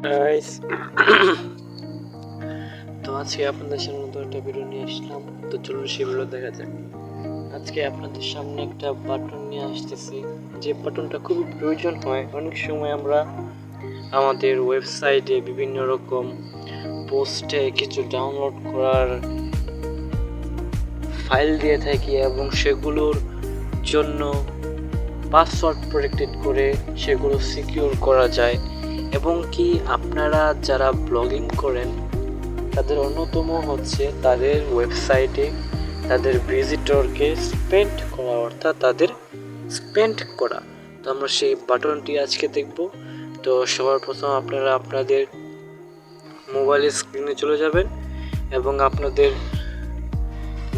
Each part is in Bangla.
গাইস তো আজকে আপনাদের সামনে নতুন একটা ভিডিও নিয়ে আসলাম। তো চলুন সেই ভিডিও দেখা যাক। আজকে আপনাদের সামনে একটা বাটন নিয়ে আসতেছি, যে বাটনটা খুবই প্রয়োজন হয়। অনেক সময় আমরা আমাদের ওয়েবসাইটে বিভিন্ন রকম পোস্টে কিছু ডাউনলোড করার ফাইল দিয়ে থাকি এবং সেগুলোর জন্য পাসওয়ার্ড প্রোটেক্টেড করে সেগুলো সিকিউর করা যায়। এবং কি আপনারা যারা ব্লগিং করেন তাদের অন্যতম হচ্ছে তাদের ওয়েবসাইটে তাদের ভিজিটরকে স্পেন্ড করা, অর্থাৎ তাদের স্পেন্ড করা। তো আমরা সেই বাটনটি আজকে দেখব। তো সবার প্রথম আপনারা আপনাদের মোবাইলের স্ক্রিনে চলে যাবেন এবং আপনাদের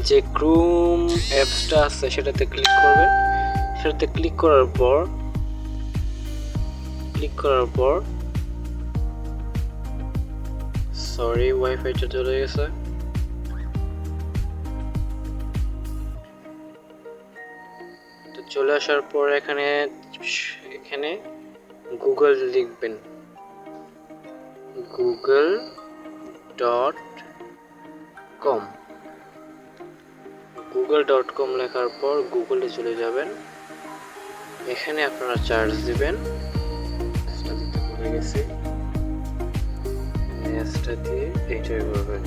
যে ক্রোম অ্যাপসটা আছে সেটাতে ক্লিক করবেন। সেটাতে ক্লিক করার পর সরি ওয়াইফাইটা চলে গেছে। তো চলে আসার পর এখানে গুগল লিখবেন, google.com। google.com লেখার পর গুগলে চলে যাবেন। এখানে আপনারা সার্চ দিবেন, ভুলে গেছি, নেক্সটটা দিয়ে এইটাই করবেন।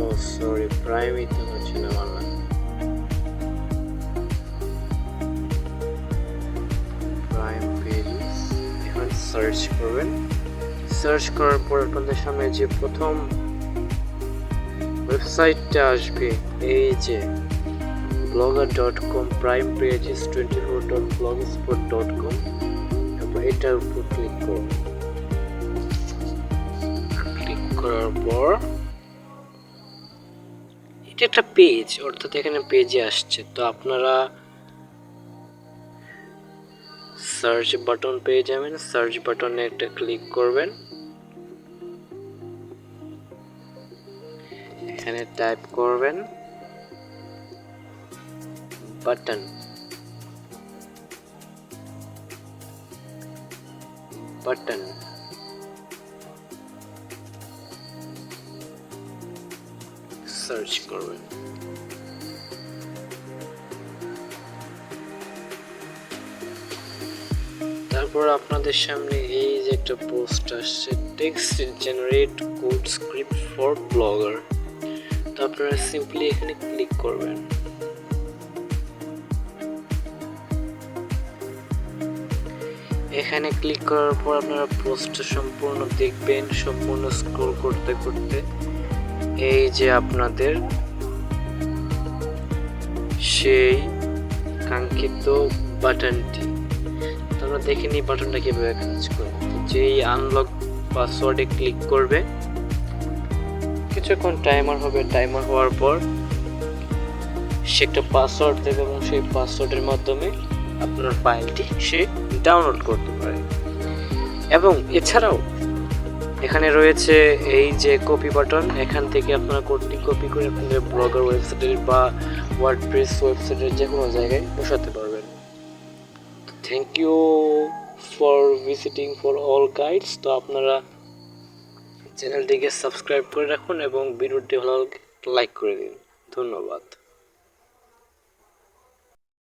ও সরি, প্রাইমই তো হচ্ছে না বাংলা। প্রাইম পেজেস এখন সার্চ করবেন। সার্চ করার পর আপনাদের সামনে যে প্রথম ওয়েবসাইটটা আসবে, এই যে blogger.com prime pages 24.blogspot.com, তারপর এটার উপর ক্লিক করুন। ক্লিক করার পর এটা একটা পেজ, অর্থাৎ এখানে পেজে আসছে। তো আপনারা সার্চ বাটন পেয়ে যাবেন। সার্চ বাটনে একটা ক্লিক করবেন। এখানে টাইপ করবেন বাটন। সার্চ করবেন। তারপর আপনাদের সামনে এই যে একটা পোস্ট আসছে, text generate code script for blogger. তো আপনারা সিম্পলি এখানে ক্লিক করবেন। এখানে ক্লিক করার পর আপনারা পোস্টটা সম্পূর্ণ দেখবেন। সম্পূর্ণ স্ক্রল করতে করতে এই যে আপনাদের সেই কাঙ্ক্ষিত বাটনটি, তোমরা দেখে নিই বাটনটা কিভাবে কাজ করে। যেই আনলক পাসওয়ার্ডে ক্লিক করবে, কিছুক্ষণ টাইমার হবে। টাইমার হওয়ার পর সে একটা পাসওয়ার্ড দেবে এবং সেই পাসওয়ার্ডের মাধ্যমে আপনার ফাইলটি সে ডাউনলোড করতে পারে। এবং এছাড়াও এখানে রয়েছে এই যে কপি বাটন। এখান থেকে আপনারা কোডটি কপি করে আপনাদের ব্লগার ওয়েবসাইটের বা ওয়ার্ডপ্রেস ওয়েবসাইটের যে কোনো জায়গায় বসাতে পারবেন। Thank you for visiting for all guides. তো আপনারা চ্যানেলটিকে সাবস্ক্রাইব করে রাখুন এবং ভিডিওটি ভালো লাইক করে দিন। ধন্যবাদ।